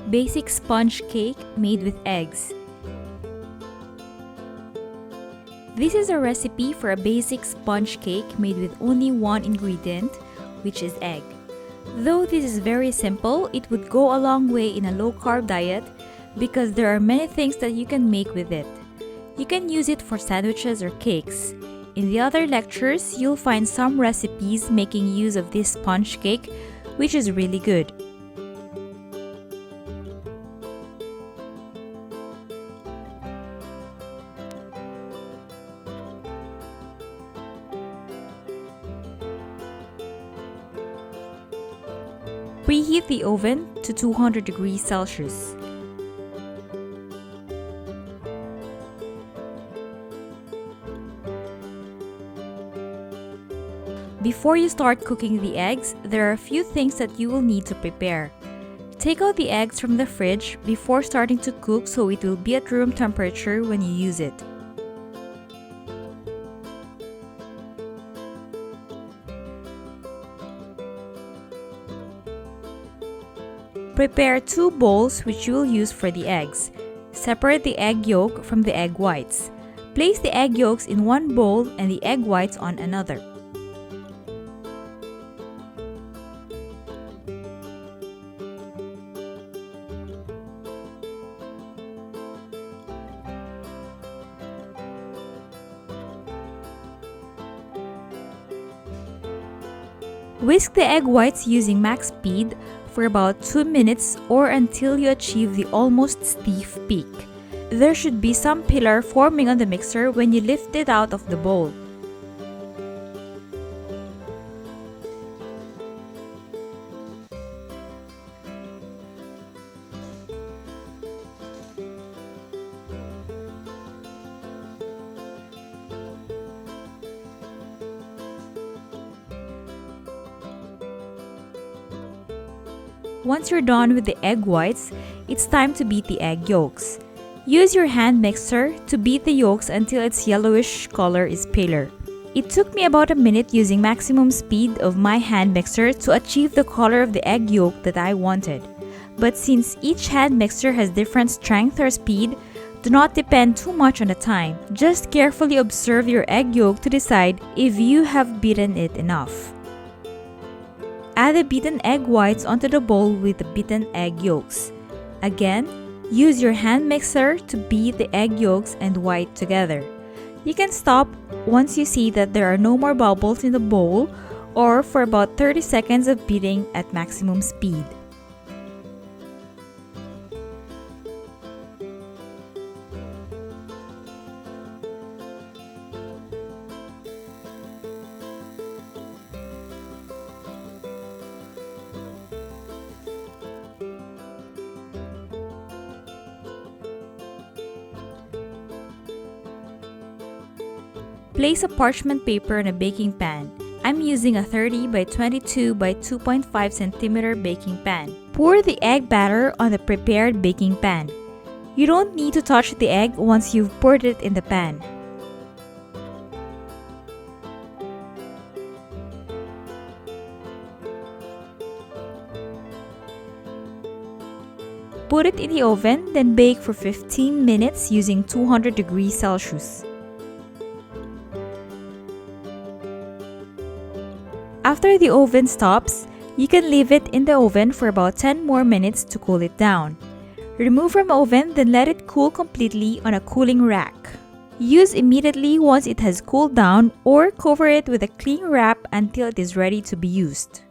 Basic sponge cake made with eggs. This is a recipe for a basic sponge cake made with only one ingredient, which is egg. Though this is very simple, it would go a long way in a low-carb diet because there are many things that you can make with it. You can use it for sandwiches or cakes. In the other lectures, you'll find some recipes making use of this sponge cake, which is really good. Preheat the oven to 200 degrees Celsius. Before you start cooking the eggs, there are a few things that you will need to prepare. Take out the eggs from the fridge before starting to cook so it will be at room temperature when you use it. Prepare 2 bowls which you will use for the eggs. Separate the egg yolk from the egg whites. Place the egg yolks in one bowl and the egg whites on another. Whisk the egg whites using max speed for about 2 minutes or until you achieve the almost stiff peak. There should be some pillar forming on the mixer when you lift it out of the bowl. Once you're done with the egg whites, it's time to beat the egg yolks. Use your hand mixer to beat the yolks until its yellowish color is paler. It took me about a minute using maximum speed of my hand mixer to achieve the color of the egg yolk that I wanted. But since each hand mixer has different strength or speed, do not depend too much on the time. Just carefully observe your egg yolk to decide if you have beaten it enough. Add the beaten egg whites onto the bowl with the beaten egg yolks. Again, use your hand mixer to beat the egg yolks and white together. You can stop once you see that there are no more bubbles in the bowl or for about 30 seconds of beating at maximum speed. Place a parchment paper on a baking pan. I'm using a 30 by 22 by 2.5 cm baking pan. Pour the egg batter on the prepared baking pan. You don't need to touch the egg once you've poured it in the pan. Put it in the oven, then bake for 15 minutes using 200 degrees Celsius. After the oven stops, you can leave it in the oven for about 10 more minutes to cool it down. Remove from oven, then let it cool completely on a cooling rack. Use immediately once it has cooled down or cover it with a cling wrap until it is ready to be used.